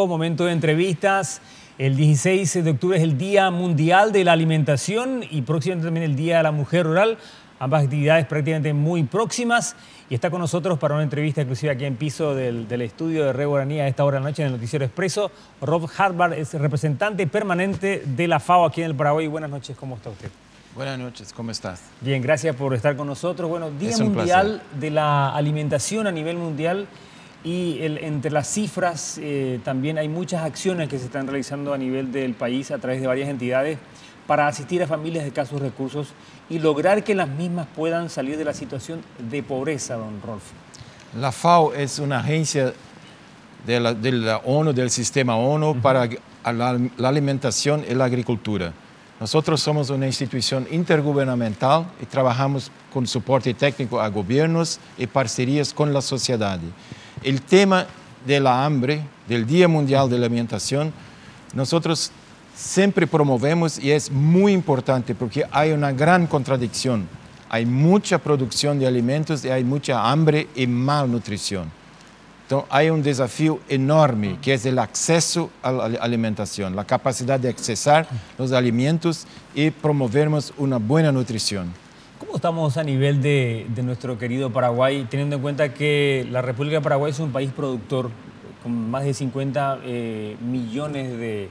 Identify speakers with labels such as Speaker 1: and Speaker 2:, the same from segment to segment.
Speaker 1: Momento de entrevistas. El 16 de octubre es el Día Mundial de la Alimentación y próximamente también el Día de la Mujer Rural. Ambas actividades prácticamente muy próximas. Y está con nosotros para una entrevista exclusiva aquí en piso del estudio de Red Guaraní a esta hora de la noche en el Noticiero Expreso. Rob Harvard es representante permanente de la FAO aquí en el Paraguay. Buenas noches, ¿cómo está usted?
Speaker 2: Buenas noches, ¿cómo estás?
Speaker 1: Bien, gracias por estar con nosotros. Bueno, Día Mundial de la Alimentación a nivel mundial. Y entre las cifras también hay muchas acciones que se están realizando a nivel del país a través de varias entidades para asistir a familias de escasos recursos y lograr que las mismas puedan salir de la situación de pobreza, don Rolf.
Speaker 2: La FAO es una agencia de la ONU, del sistema ONU, para la alimentación y la agricultura. Nosotros somos una institución intergubernamental y trabajamos con soporte técnico a gobiernos y parcerías con la sociedad. El tema de la hambre, del Día Mundial de la Alimentación, nosotros siempre promovemos y es muy importante porque hay una gran contradicción. Hay mucha producción de alimentos y hay mucha hambre y malnutrición. Entonces, hay un desafío enorme que es el acceso a la alimentación, la capacidad de accesar los alimentos y promovernos una buena nutrición.
Speaker 1: ¿Cómo estamos a nivel de nuestro querido Paraguay, teniendo en cuenta que la República de Paraguay es un país productor con más de 50 millones de...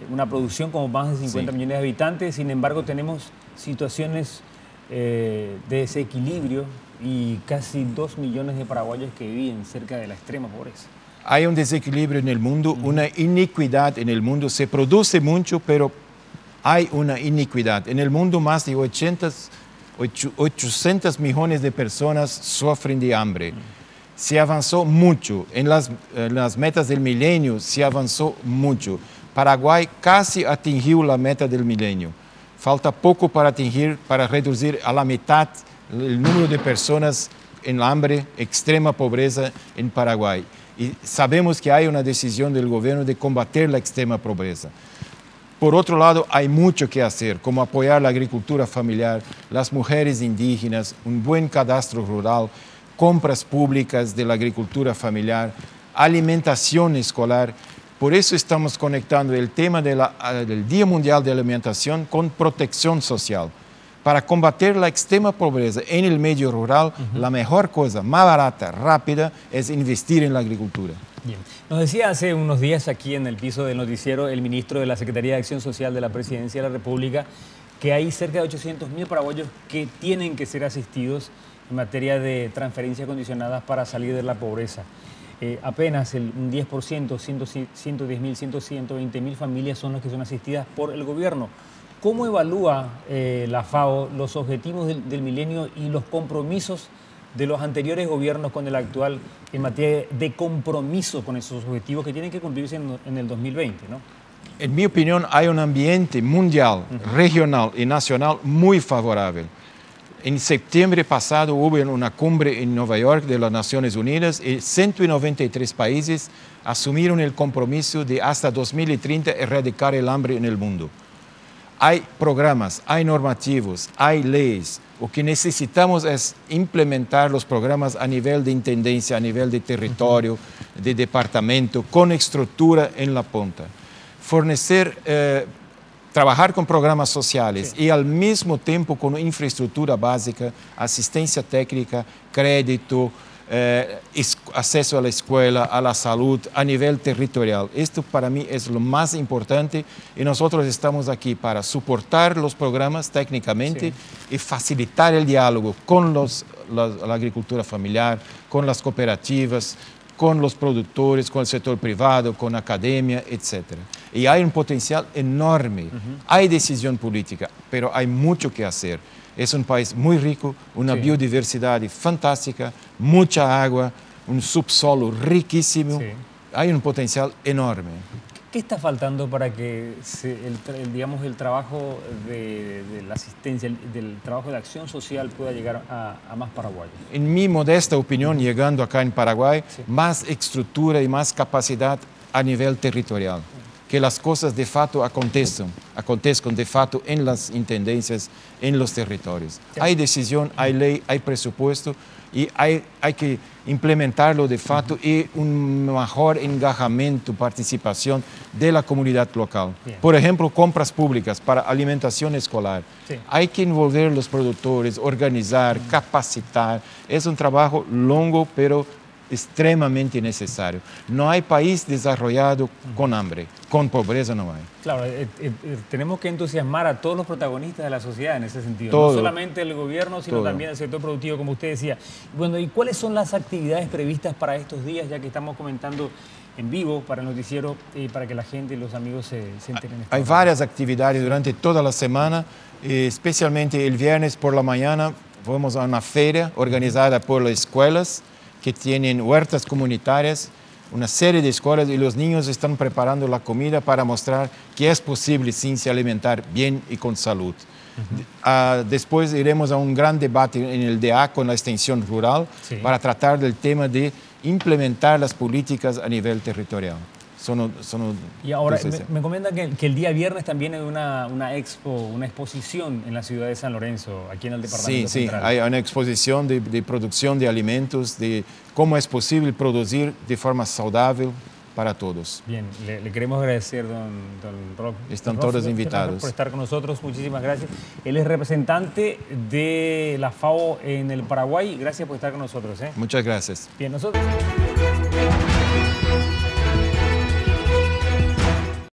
Speaker 1: una producción con más de 50 millones de habitantes, sin embargo tenemos situaciones de desequilibrio y casi 2 millones de paraguayos que viven cerca de la extrema pobreza?
Speaker 2: Hay un desequilibrio en el mundo, una iniquidad en el mundo. Se produce mucho, pero hay una iniquidad. En el mundo más de 800 millones de personas sufren de hambre. Se avanzó mucho. En las metas del milenio se avanzó mucho. Paraguay casi atingió la meta del milenio. Falta poco para atingir, para reducir a la mitad el número de personas en hambre, extrema pobreza en Paraguay. Y sabemos que hay una decisión del gobierno de combatir la extrema pobreza. Por otro lado, hay mucho que hacer, como apoyar la agricultura familiar, las mujeres indígenas, un buen cadastro rural, compras públicas de la agricultura familiar, alimentación escolar. Por eso estamos conectando el tema del Día Mundial de la Alimentación con protección social. Para combatir la extrema pobreza en el medio rural, la mejor cosa, más barata, rápida, es investir en la agricultura.
Speaker 1: Bien. Nos decía hace unos días aquí en el piso del noticiero el ministro de la Secretaría de Acción Social de la Presidencia de la República que hay cerca de 800.000 paraguayos que tienen que ser asistidos en materia de transferencias condicionadas para salir de la pobreza. Apenas un 10%, 110.000, 120.000 familias son las que son asistidas por el gobierno. ¿Cómo evalúa la FAO los objetivos del milenio y los compromisos de los anteriores gobiernos con el actual en materia de compromiso con esos objetivos que tienen que cumplirse en el 2020, ¿no?
Speaker 2: En mi opinión, hay un ambiente mundial, regional y nacional muy favorable. En septiembre pasado hubo una cumbre en Nueva York de las Naciones Unidas y 193 países asumieron el compromiso de hasta 2030 erradicar el hambre en el mundo. Hay programas, hay normativos, hay leyes. Lo que necesitamos es implementar los programas a nivel de intendencia, a nivel de territorio, de departamento, con estructura en la punta. Trabajar con programas sociales y al mismo tiempo con infraestructura básica, asistencia técnica, crédito, acceso a la escuela, a la salud, a nivel territorial. Esto para mí es lo más importante y nosotros estamos aquí para soportar los programas técnicamente y facilitar el diálogo con la agricultura familiar, con las cooperativas, con los productores, con el sector privado, con la academia, etc. Y hay un potencial enorme. Hay decisión política, pero hay mucho que hacer. Es un país muy rico, una biodiversidad fantástica, mucha agua, un subsuelo riquísimo. Hay un potencial enorme.
Speaker 1: ¿Qué está faltando para que el trabajo de la asistencia, del trabajo de acción social pueda llegar a más paraguayos?
Speaker 2: En mi modesta opinión, llegando acá en Paraguay, más estructura y más capacidad a nivel territorial. Que las cosas de fato acontezcan de fato en las intendencias, en los territorios. Hay decisión, hay ley, hay presupuesto y hay que implementarlo de fato y un mejor engajamiento, participación de la comunidad local.
Speaker 1: Bien.
Speaker 2: Por ejemplo, compras públicas para alimentación escolar.
Speaker 1: Sí.
Speaker 2: Hay que envolver a los productores, organizar, capacitar. Es un trabajo largo, pero extremadamente necesario. No hay país desarrollado con hambre, con pobreza no hay.
Speaker 1: Claro, tenemos que entusiasmar a todos los protagonistas de la sociedad en ese sentido.
Speaker 2: Todo.
Speaker 1: No solamente el gobierno, sino
Speaker 2: Todo.
Speaker 1: también el sector productivo, como usted decía. Bueno, ¿y cuáles son las actividades previstas para estos días, ya que estamos comentando en vivo para el noticiero y para que la gente y los amigos se enteren?
Speaker 2: Hay varias actividades durante toda la semana, especialmente el viernes por la mañana vamos a una feria organizada por las escuelas que tienen huertas comunitarias, una serie de escuelas y los niños están preparando la comida para mostrar que es posible sin se alimentar bien y con salud. Después iremos a un gran debate en el DA con la extensión rural para tratar del tema de implementar las políticas a nivel territorial.
Speaker 1: Y ahora me comentan que el día viernes también hay una exposición en la ciudad de San Lorenzo, aquí en el departamento central.
Speaker 2: Sí, hay una exposición de producción de alimentos, de cómo es posible producir de forma saludable para todos.
Speaker 1: Bien, le queremos agradecer, don Rock.
Speaker 2: Están todos invitados.
Speaker 1: Por estar con nosotros, muchísimas gracias. Él es representante de la FAO en el Paraguay. Gracias por estar con nosotros.
Speaker 2: Muchas gracias.
Speaker 1: Bien, nosotros...